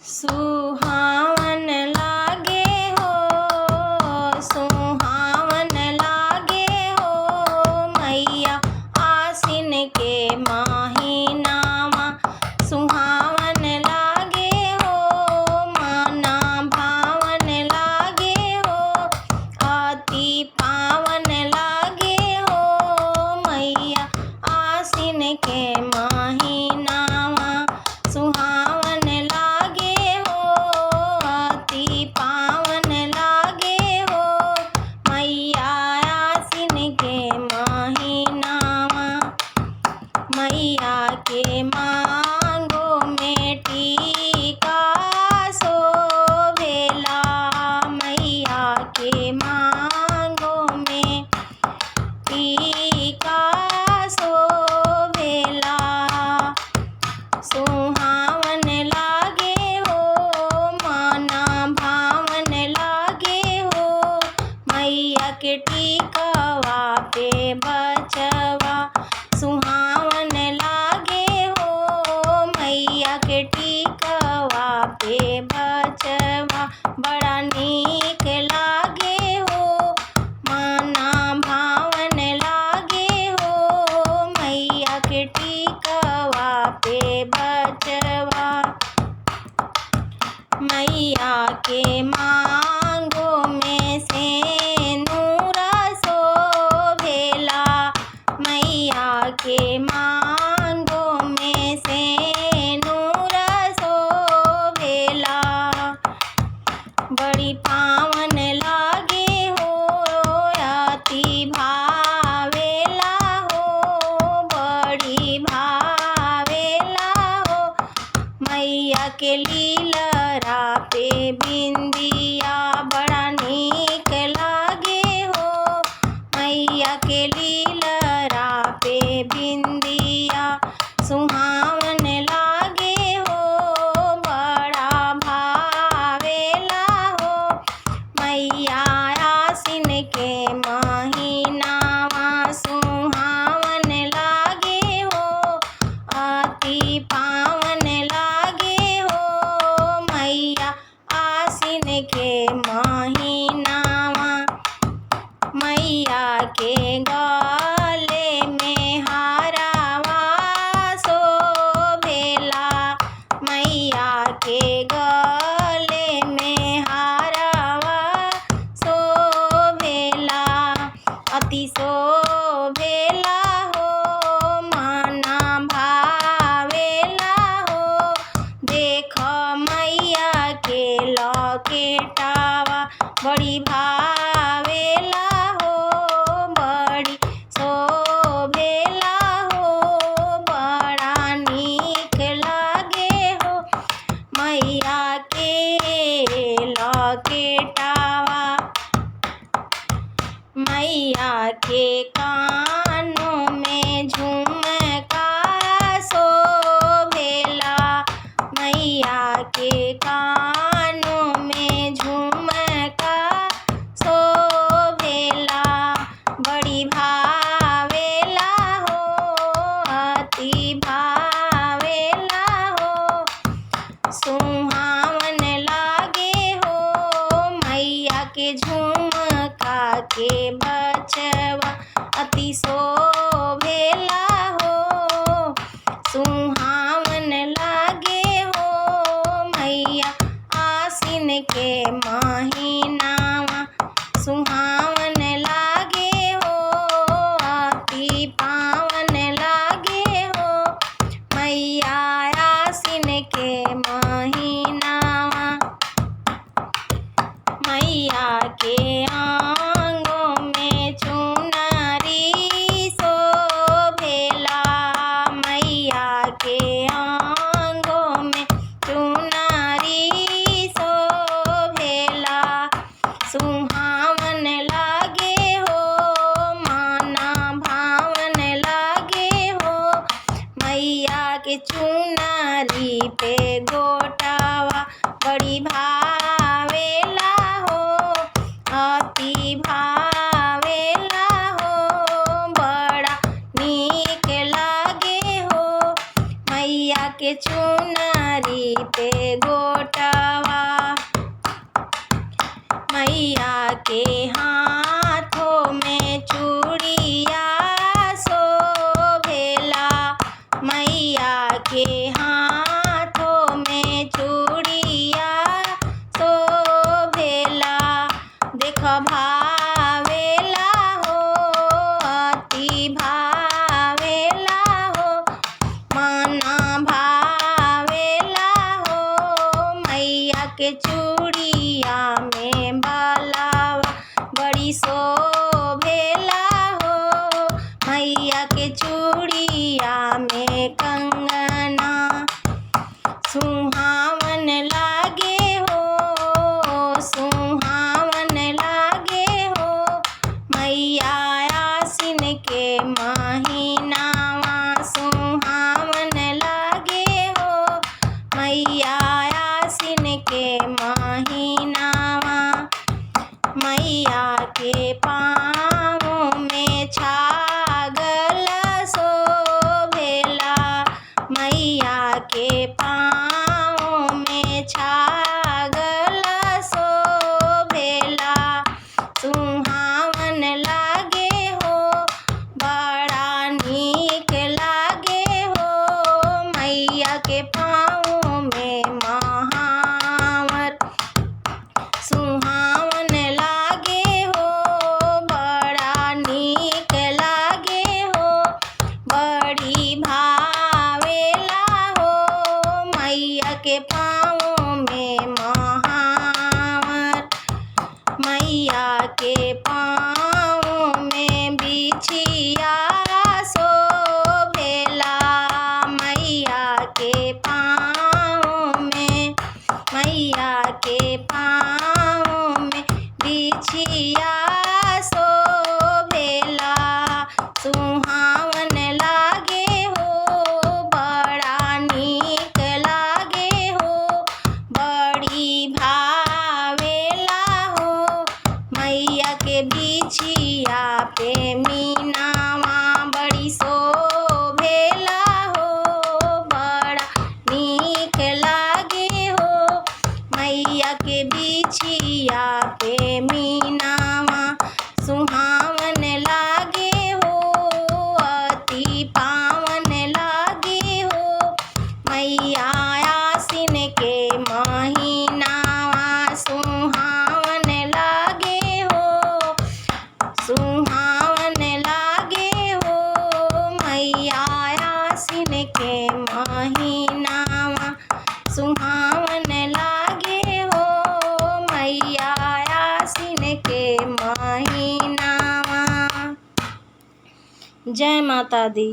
सुहावन लागे हो, सुहावन लागे हो मैया आसिन के महीनामा। सुहावन लागे हो मना भावन लागे हो, अति पावन लागे हो मैया आसिन के महीनामा। सुहावन लागे हो, अति पावन लागे हो मैया आसिन के महीनामा। मैया के मांगो में टीका शोभेला, मैया के मांगो में टीका शोभेला। सुहावन लागे हो मना भावन लागे हो मैया के टीकवा पे बचवा। सुहावन लागे हो मैया के टीकवा पे बचवा। बड़ा नीक लागे हो मना भावन लागे हो मैया के टीकवा पे बचवा। मैया के मांगो में सेनुरा शोभेला, मैया के मांगो में सेनुरा शोभेला। बड़ी पावन लागे हो, अति भावेला हो, बड़ी भावेला हो मैया के लीलरा पे बिंदिया। बड़ा नीक लागे हो मैया के लीलरा पे बिंदिया। सुहावन लागे हो, बड़ा भावेला हो मैया आसिन के महीनामा। सुहावन लागे हो, अति पावन लागे हो मैया आसिन के महीनामा। मैया के गले में हारावा शोभेला, मैया के गले में हारावा शोभेला। अति शोभेला हो मना भावेला हो, देख मैया के लकेटावा। बड़ी भावेला हो, बड़ी शोभेला हो, बड़ा नीक लागे हो मैया के लकेटावा। मैया के कानों में झुमका शोभेला, मैया के कानों में झुमका शोभेला। बड़ी भावेला हो, अति भावेला हो सुहावन लागे हो मैया के झुमका के बचवा। अति शोभेला हो, सुहावन लागे हो मैया आसिन के महीनामा। सुहावन लागे हो, अति पावन लागे हो मैया आसिन के महीनामा। मैया के आंगों में चुनरी शोभेला, मैया के आंगों में चुनरी शोभेला। सुहावन लागे हो, मना भावन लागे हो मैया के चुनरी पे गोटावा। बड़ी भावेला हो, अति भावेला हो, बड़ा नीक लागे हो मैया के चुनरी पे गोटा। के चूड़िया में बालावा बड़ी शोभेला हो। मैया के चूड़िया में कंगना सुहावन लागे हो, सुहावन लागे हो। मैया आसिन के महीनावा सुहावन लागे हो। मैया आसिन के महीनावा मैया के पाँव में छागल शोभेला। मैया के पाँव में छागल शोभेला। सुहावन लागे हो, बड़ा नीक लागे हो। मैया के पाँव में महावर सुहावन लागे हो, बड़ा नीक लागे हो। बड़ी भावेला हो, मैया के पाँव में महावर। मैया के पाँव में बिछिया शोभेला। मैया के पाँव में, मैया के पाँव में बिछिया शोभेला। सुहावन लागे हो, बड़ा नीक लागे हो। बड़ी भावेला हो, मैया के बिछिया पे मीनावा बड़ी शोभेला हो। बड़ा नीक लागे हो, मैया के बिछिया पे मीनावा सुहावन लागे हो। अति पावन लागे हो, मैया आसिन के महीनावा सुहावन लागे हो। सुहावन लागे हो, मैया आसिन के महीनावा सुहावन लागे हो। मैया आसिन के महीनावा। जय माता दी।